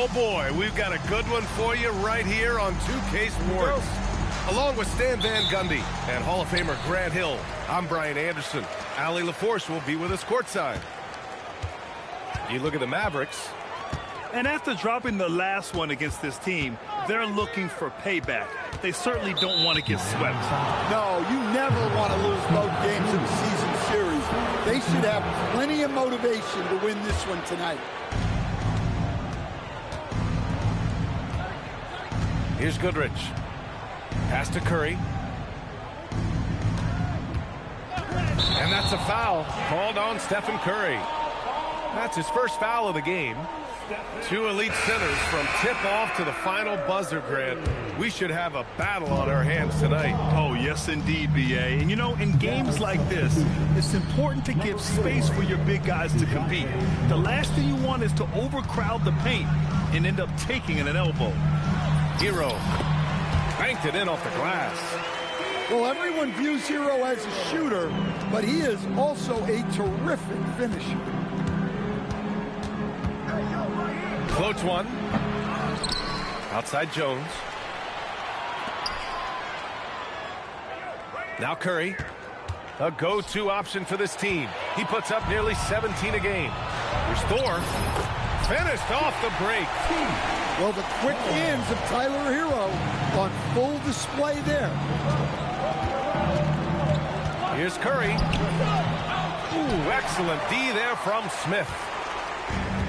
Oh boy, we've got a good one for you right here on 2K Sports. Along with Stan Van Gundy and Hall of Famer Grant Hill, I'm Brian Anderson. Allie LaForce will be with us courtside. You look at the Mavericks. And after dropping the last one against this team, they're looking for payback. They certainly don't want to get swept. No, you never want to lose both games in a season series. They should have plenty of motivation to win this one tonight. Here's Goodrich. Pass to Curry. And that's a foul called on Stephen Curry. That's his first foul of the game. Two elite centers from tip-off to the final buzzer, Grant. We should have a battle on our hands tonight. Oh, yes, indeed, B.A. And, you know, in games like this, it's important to give space for your big guys to compete. The last thing you want is to overcrowd the paint and end up taking an elbow. Hero banked it in off the glass. Well, everyone views Hero as a shooter, but he is also a terrific finisher. Floats one. Outside Jones. Now Curry. A go-to option for this team. He puts up nearly 17 a game. Here's Thor. Finished off the break. Well, the quick hands of Tyler Hero on full display there. Here's Curry. Ooh, excellent D there from Smith.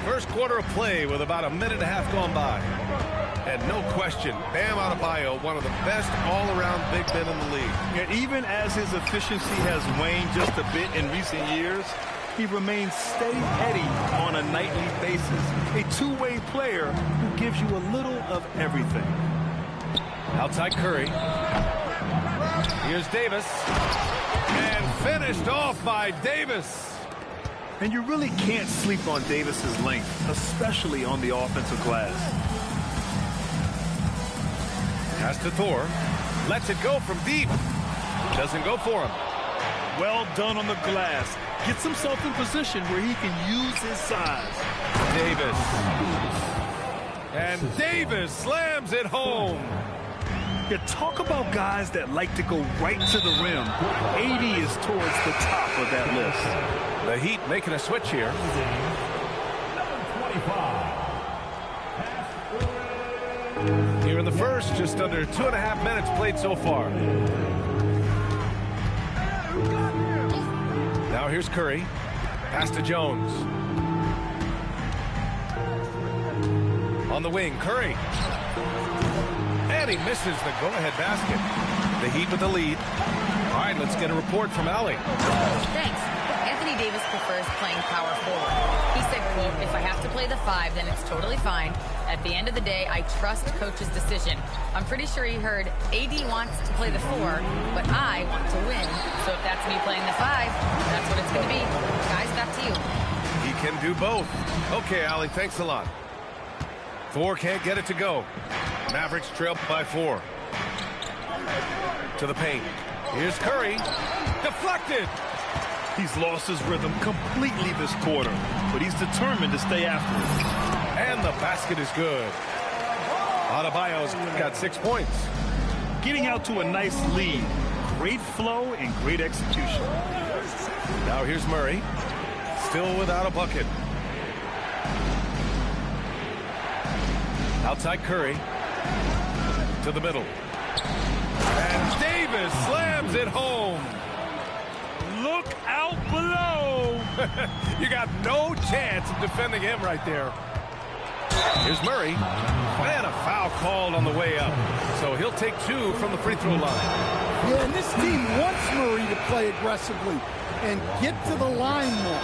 First quarter of play with about a minute and a half gone by. And no question, Bam Adebayo, one of the best all-around big men in the league. And even as his efficiency has waned just a bit in recent years, he remains steady on a nightly basis. A two-way player who gives you a little of everything. Outside Curry. Here's Davis. And finished off by Davis. And you really can't sleep on Davis's length, especially on the offensive glass. Pass to Thor. Lets it go from deep. Doesn't go for him. Well done on the glass. Gets himself in position where he can use his size. Davis. And Davis slams it home. You talk about guys that like to go right to the rim. AD is towards the top of that list. The Heat making a switch here. Here in the first, just under 2.5 minutes played so far. Now here's Curry. Pass to Jones. On the wing, Curry. And he misses the go-ahead basket. The Heat with the lead. All right, let's get a report from Allie. Thanks. Anthony Davis prefers playing power forward. He said, quote, "If I have to play the 5, then it's totally fine. At the end of the day, I trust coach's decision." I'm pretty sure he heard AD wants to play the 4, but I want to win. So if that's me playing the 5, that's what it's going to be. Guys, back to you. He can do both. Okay, Allie, thanks a lot. Thor can't get it to go. Mavericks trail by 4. To the paint. Here's Curry. Deflected. He's lost his rhythm completely this quarter, but he's determined to stay after it. And the basket is good. Adebayo's got 6 points. Getting out to a nice lead. Great flow and great execution. Now here's Murray. Still without a bucket. Outside Curry. To the middle. And Davis slams it home. Look out below. You got no chance of defending him right there. Here's Murray. And a foul called on the way up. So he'll take 2 from the free throw line. Yeah, and this team wants Murray to play aggressively and get to the line more.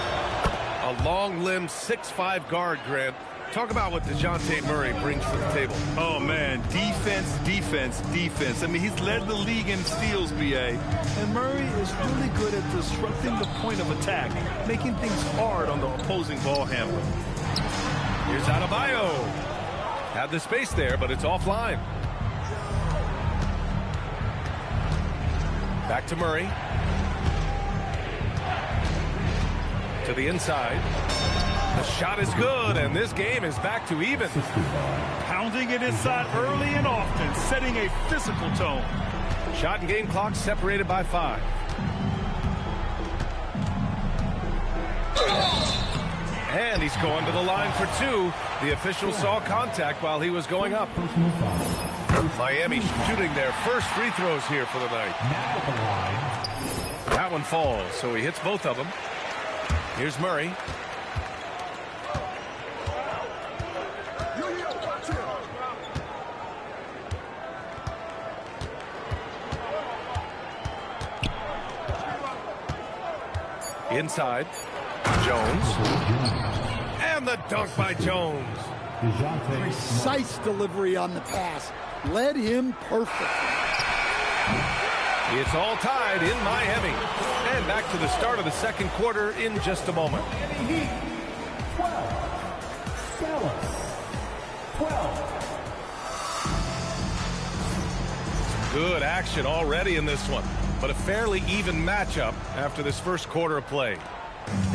A long-limbed 6'5" guard, Grant. Talk about what DeJounte Murray brings to the table. Oh, man. Defense, defense, defense. I mean, he's led the league in steals, B.A. And Murray is really good at disrupting the point of attack, making things hard on the opposing ball handler. Here's Adebayo. Had the space there, but it's offline. Back to Murray. To the inside. The shot is good, and this game is back to even. Pounding it inside early and often, setting a physical tone. Shot and game clock separated by 5. And he's going to the line for 2. The official saw contact while he was going up. Miami shooting their first free throws here for the night. That one falls, so he hits both of them. Here's Murray. Inside. Jones. And the dunk by Jones. Precise delivery on the pass. Led him perfectly. It's all tied in Miami. And back to the start of the second quarter in just a moment. Heat 12. Dallas 12. Good action already in this one. But a fairly even matchup after this first quarter of play.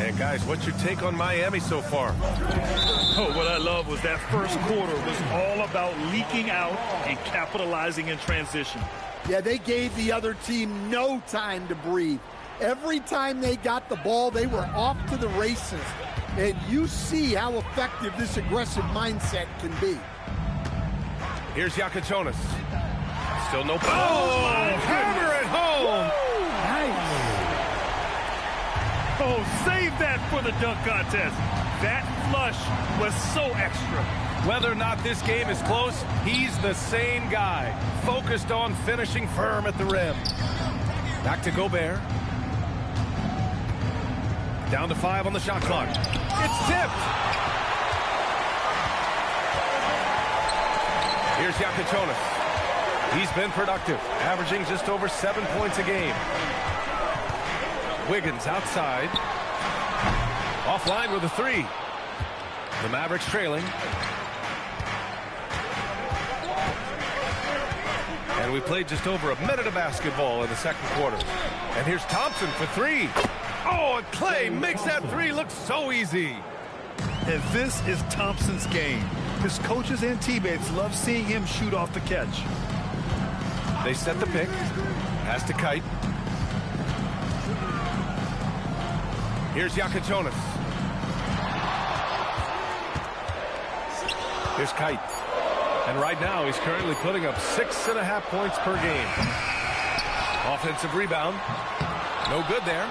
And guys, what's your take on Miami so far? Oh, what I love was that first quarter was all about leaking out and capitalizing in transition. Yeah, they gave the other team no time to breathe. Every time they got the ball, they were off to the races. And you see how effective this aggressive mindset can be. Here's Yakachonis. Still no ball. Oh, hammer at home. Nice. Oh, save that for the dunk contest. That flush was so extra. Whether or not this game is close, he's the same guy. Focused on finishing firm at the rim. Back to Gobert. Down to 5 on the shot clock. It's tipped. Here's Yakachonis. He's been productive, averaging just over 7 points a game. Wiggins outside. Offline with a 3. The Mavericks trailing. And we played just over a minute of basketball in the second quarter. And here's Thompson for 3. Oh, and Clay makes that 3 look so easy. And this is Thompson's game. His coaches and teammates love seeing him shoot off the catch. They set the pick. Pass to Kite. Here's Yakachonis. Here's Kite. And right now, he's currently putting up 6.5 points per game. Offensive rebound. No good there.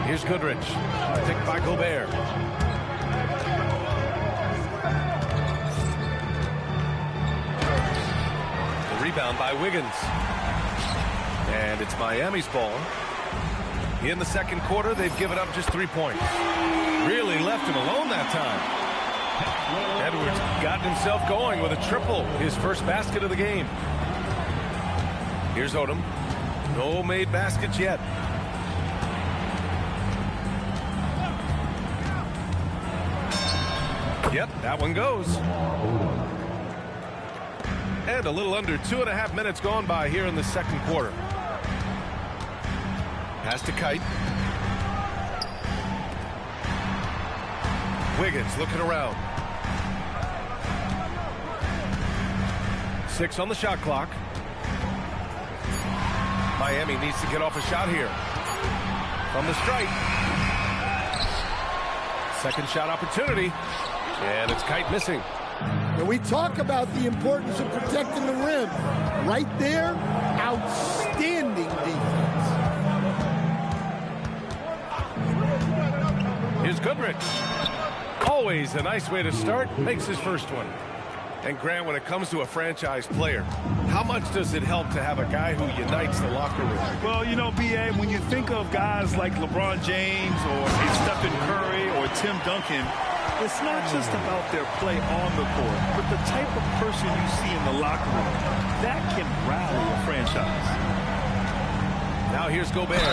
Here's Goodrich. Picked by Gobert. The rebound by Wiggins. And it's Miami's ball. In the second quarter, they've given up just 3 points. Really left him alone that time. Edwards got himself going with a triple, his first basket of the game. Here's Odom. No made baskets yet. Yep, that one goes. And a little under 2.5 minutes gone by here in the second quarter. Pass to Kite. Wiggins looking around. 6 on the shot clock. Miami needs to get off a shot here. From the strike. Second shot opportunity. And it's Kite missing. And we talk about the importance of protecting the rim. Right there, outstanding defense. Here's Goodrich. Always a nice way to start. Makes his first one. And Grant, when it comes to a franchise player, how much does it help to have a guy who unites the locker room? Well, you know, B.A., when you think of guys like LeBron James or Stephen Curry or Tim Duncan, it's not just about their play on the court, but the type of person you see in the locker room. That can rally a franchise. Now here's Gobert.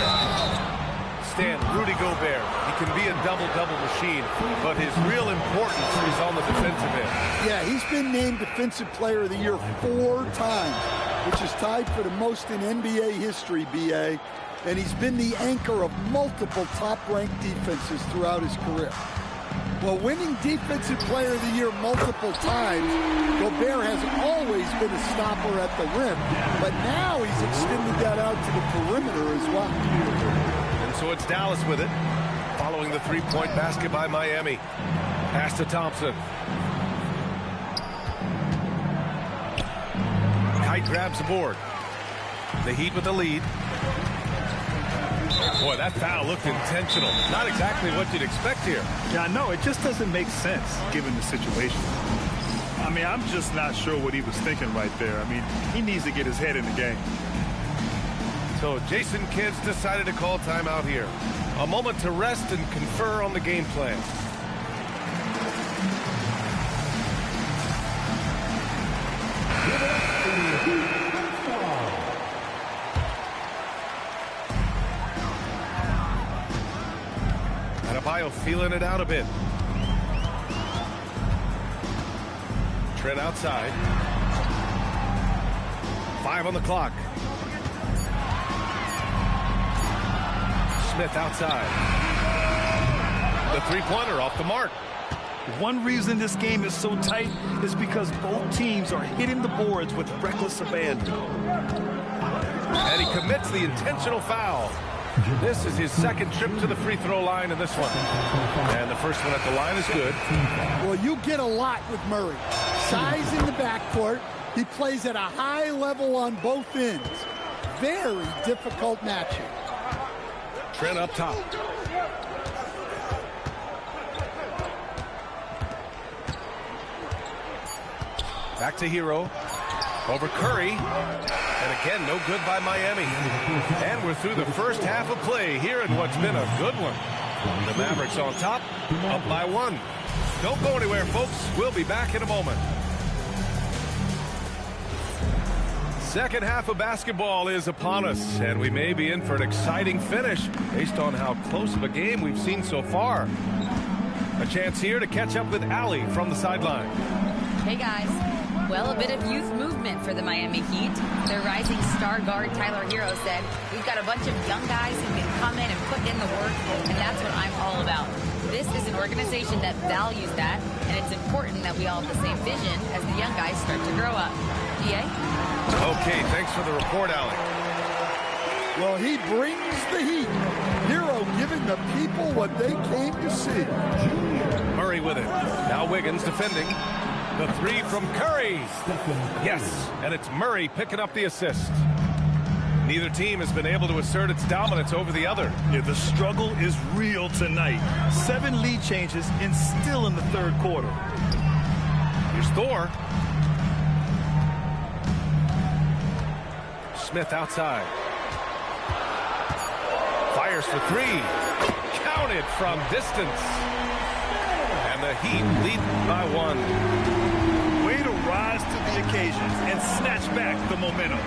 Stan, Rudy Gobert. He can be a double-double machine, but his real importance is on the defensive end. Yeah, he's been named Defensive Player of the Year 4 times. which is tied for the most in NBA history, B.A., and he's been the anchor of multiple top-ranked defenses throughout his career. Well, winning Defensive Player of the Year multiple times, Gobert has always been a stopper at the rim, but now he's extended that out to the perimeter as well. And so it's Dallas with it, following the three-point basket by Miami. Pass to Thompson. Kite grabs the board. The Heat with the lead. Boy, that foul looked intentional. Not exactly what you'd expect here. Yeah, I know. It just doesn't make sense given the situation. I mean, I'm just not sure what he was thinking right there. I mean, he needs to get his head in the game. So Jason Kidd's decided to call timeout here. A moment to rest and confer on the game plan. Adebayo feeling it out a bit. Trent outside. 5 on the clock. Smith outside. The three-pointer off the mark. One reason this game is so tight is because both teams are hitting the boards with reckless abandon. And he commits the intentional foul. This is his second trip to the free throw line in this one. And the first one at the line is good. Well, you get a lot with Murray. Size in the backcourt. He plays at a high level on both ends. Very difficult matchup. Trent up top. Back to Hero. Over Curry. And again, no good by Miami. And we're through the first half of play here in what's been a good one. The Mavericks on top, up by 1. Don't go anywhere, folks. We'll be back in a moment. Second half of basketball is upon us, and we may be in for an exciting finish based on how close of a game we've seen so far. A chance here to catch up with Allie from the sideline. Hey, guys. Well, a bit of youth movement for the Miami Heat. Their rising star guard, Tyler Hero, said, "We've got a bunch of young guys who can come in and put in the work, and that's what I'm all about." This is an organization that values that, and it's important that we all have the same vision as the young guys start to grow up. DA? Okay, thanks for the report, Allie. Well, he brings the heat. Hero giving the people what they came to see. Murray with it. Now Wiggins defending. The three from Curry. Yes, and it's Murray picking up the assist. Neither team has been able to assert its dominance over the other. Yeah, the struggle is real tonight. 7 lead changes and still in the third quarter. Here's Thor. Smith outside. Fires for 3. Counted from distance. And the Heat lead by 1. Way to rise to the occasions and snatch back the momentum.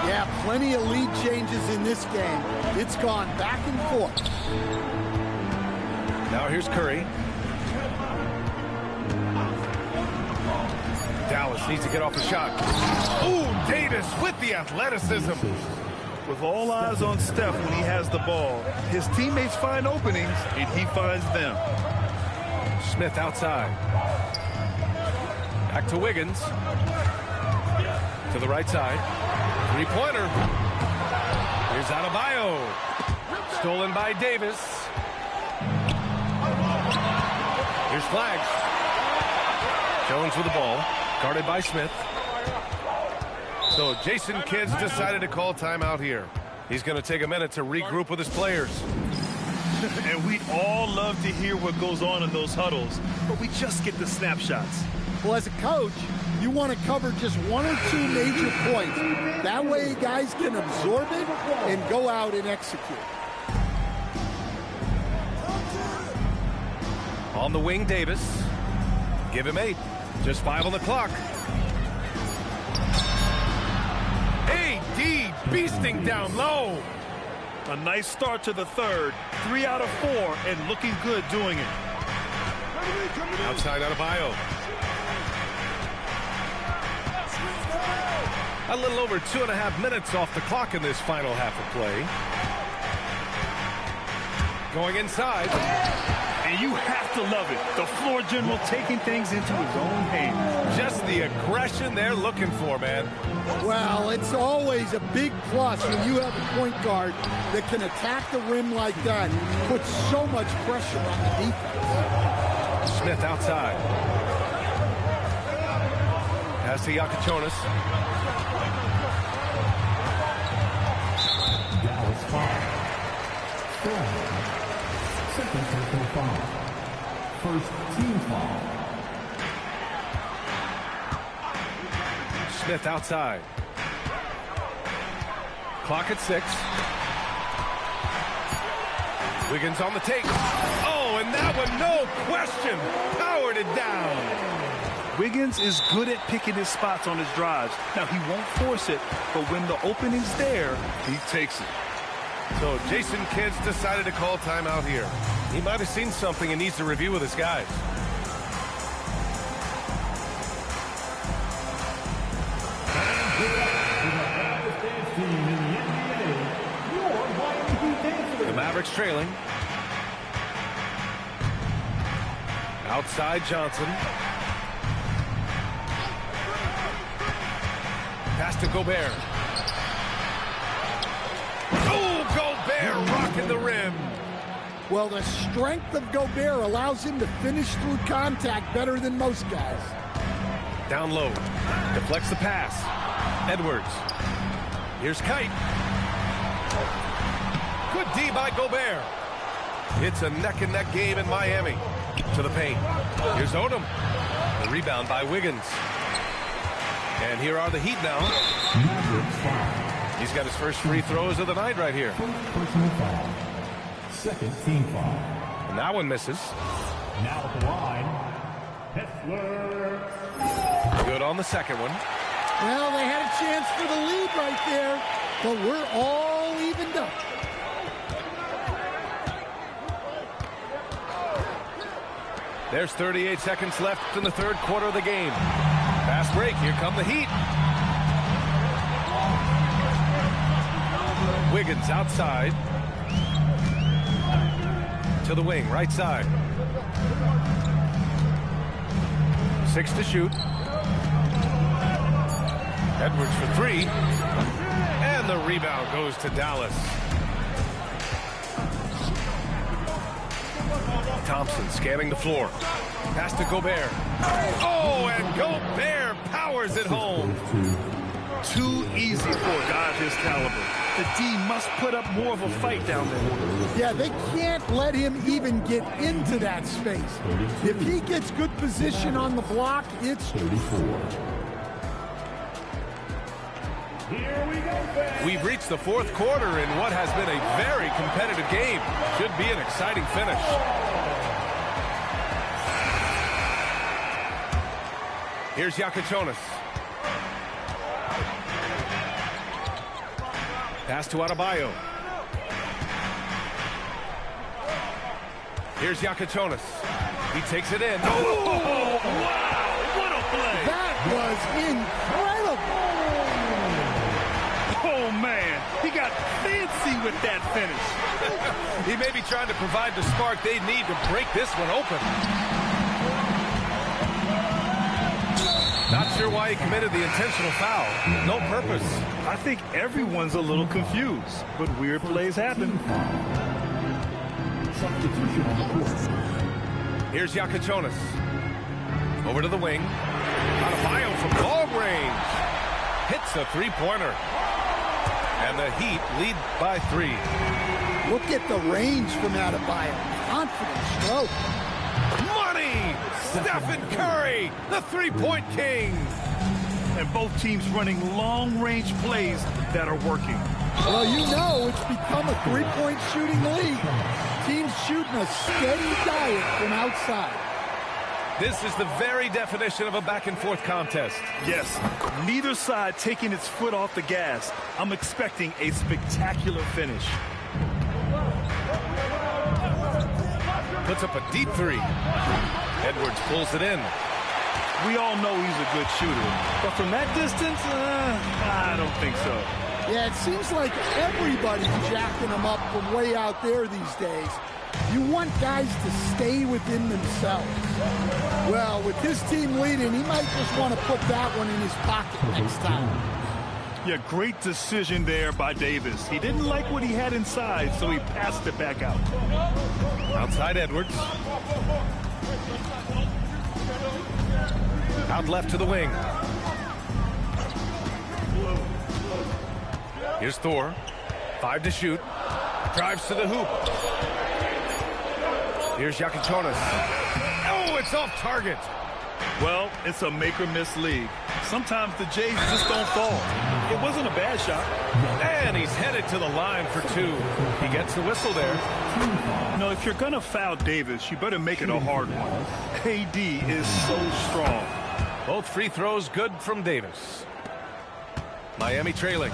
Yeah, plenty of lead changes in this game. It's gone back and forth. Now here's Curry. Dallas needs to get off a shot. Ooh, Davis with the athleticism. With all eyes on Steph when he has the ball, his teammates find openings and he finds them. Smith outside. Back to Wiggins. To the right side. Three-pointer. Here's Adebayo. Stolen by Davis. Here's Flags. Jones with the ball. Guarded by Smith. So Jason Kidd's decided to call timeout here. He's going to take a minute to regroup with his players. And we all love to hear what goes on in those huddles, but we just get the snapshots. Well, as a coach, you want to cover just 1 or 2 major points. That way guys can absorb it and go out and execute. On the wing, Davis. Give him 8. Just 5 on the clock. AD beasting down low. A nice start to the third. 3 out of 4 and looking good doing it. Outside Adebayo. A little over 2.5 minutes off the clock in this final half of play. Going inside. And you have to love it. The floor general taking things into his own hands. Just the aggression they're looking for, man. Well, it's always a big plus when you have a point guard that can attack the rim like that. Puts so much pressure on the defense. Smith outside. Pass to Yakichonis. Dallas foul. Second personal foul. First team foul. Smith outside. Clock at 6. Wiggins on the take. Oh, and that one, no question, powered it down. Wiggins is good at picking his spots on his drives. Now, he won't force it, but when the opening's there, he takes it. So Jason Kidd's decided to call timeout here. He might have seen something and needs to review with his guys. The Mavericks trailing. Outside Johnson. Pass to Gobert. Oh, Gobert rocking the rim. Well, the strength of Gobert allows him to finish through contact better than most guys. Down low. Deflects the pass. Edwards. Here's Kite. Good D by Gobert. It's a neck-and-neck game in Miami. To the paint. Here's Odom. The rebound by Wiggins. And here are the Heat now. He's got his first free throws of the night right here. Personal foul. Second team foul. And that one misses. Now at the line, Hessler. Good on the second one. Well, they had a chance for the lead right there, but we're all evened up. There's 38 seconds left in the third quarter of the game. Fast break. Here come the Heat. Wiggins outside. To the wing, right side. 6 to shoot. Edwards for 3. And the rebound goes to Dallas. Thompson scanning the floor. Pass to Gobert. Oh, and Gobert powers it home. Too easy for a guy of his caliber. The D must put up more of a fight down there. Yeah, they can't let him even get into that space. If he gets good position on the block, it's 34. We've reached the fourth quarter in what has been a very competitive game. Should be an exciting finish. Here's Yakichonis. Pass to Adebayo. Here's Yakichonis. He takes it in. Oh, wow! What a play! That was incredible! Oh, man. He got fancy with that finish. He may be trying to provide the spark they need to break this one open. Not sure why he committed the intentional foul. No purpose. I think everyone's a little confused, but weird plays happen. Substitution on the court. Here's Yakichonis. Over to the wing. Adebayo from long range. Hits a three-pointer. And the Heat lead by 3. Look at the range from Adebayo. Confident stroke. Money! Stephen Curry, the three-point king. And both teams running long-range plays that are working. Well, you know it's become a three-point shooting league. Teams shooting a steady diet from outside. This is the very definition of a back-and-forth contest. Yes, neither side taking its foot off the gas. I'm expecting a spectacular finish. Puts up a deep 3. Edwards pulls it in. We all know he's a good shooter. But from that distance, I don't think so. Yeah, it seems like everybody's jacking him up from way out there these days. You want guys to stay within themselves. Well, with his team leading, he might just want to put that one in his pocket next time. Yeah, great decision there by Davis. He didn't like what he had inside, so he passed it back out. Outside Edwards. Out left to the wing. Here's Thor. 5 to shoot. Drives to the hoop. Here's Yakichonis. Oh, it's off target. Well, it's a make-or-miss league. Sometimes the Jays just don't fall. It wasn't a bad shot. And he's headed to the line for 2. He gets the whistle there. You know, if you're going to foul Davis, you better make it a hard one. AD is so strong. Both free throws good from Davis. Miami trailing.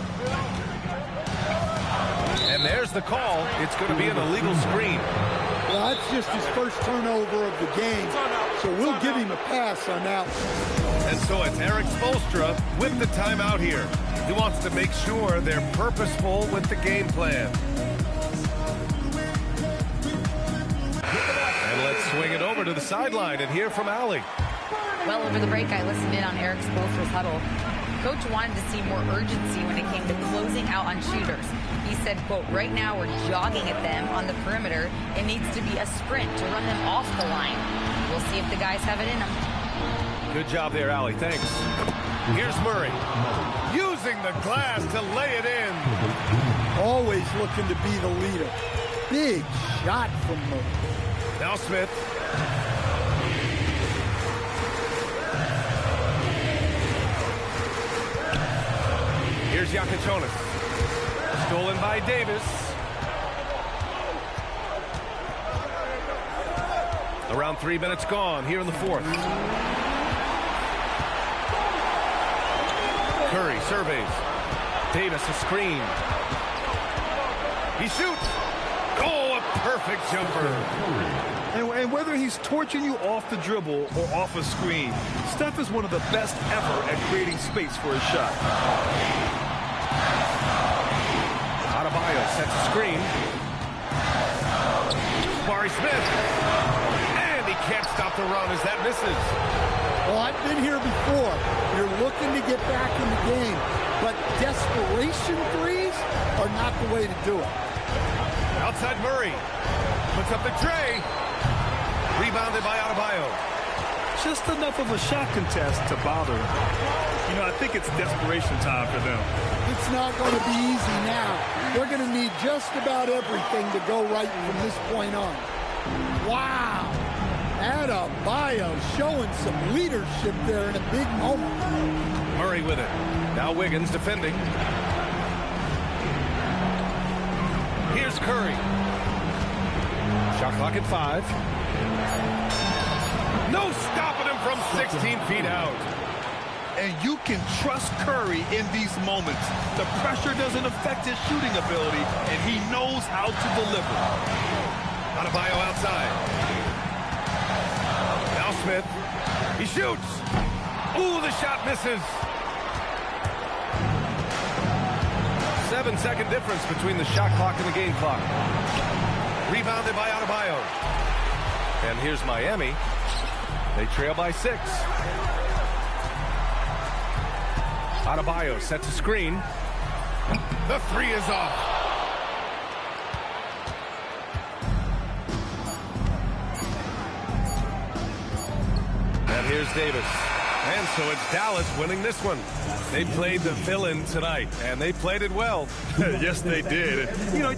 And there's the call. It's going to be an illegal screen. Well, that's just his first turnover of the game, so we'll give him a pass on that one. And so it's Eric Spoelstra with the timeout here. He wants to make sure they're purposeful with the game plan. And let's swing it over to the sideline and hear from Allie. Well, over the break, I listened in on Eric Spoelstra's huddle. Coach wanted to see more urgency when it came to closing out on shooters. He said, quote, right now we're jogging at them on the perimeter. It needs to be a sprint to run them off the line. We'll see if the guys have it in them. Good job there, Allie. Thanks. Here's Murray. Using the glass to lay it in. Always looking to be the leader. Big shot from Murray. Now Smith. Here's Yakichonis. Stolen by Davis. Around 3 minutes gone here in the 4th. Curry surveys. Davis a screen. He shoots. Oh, a perfect jumper. And whether he's torching you off the dribble or off a screen, Steph is one of the best ever at creating space for his shot. Adebayo sets a screen. Barry Smith. And he can't stop the run as that misses. Well, I've been here before. You're looking to get back in the game, but desperation threes are not the way to do it. Outside Murray. Puts up the tray. Rebounded by Adebayo. Just enough of a shot contest to bother him. You know, I think it's desperation time for them. It's not going to be easy now. They're going to need just about everything to go right from this point on. Wow. Adebayo showing some leadership there in a big moment. Murray with it. Now Wiggins defending. Here's Curry. Shot clock at 5. No stopping him from 16 feet out. And you can trust Curry in these moments. The pressure doesn't affect his shooting ability, and he knows how to deliver. Adebayo outside. Now Smith. He shoots. Ooh, the shot misses. 7-second difference between the shot clock and the game clock. Rebounded by Adebayo. And here's Miami. They trail by 6. Adebayo sets a screen. The 3 is off. And here's Davis. And so it's Dallas winning this one. They played the villain tonight, and they played it well. Yes, they did. You know,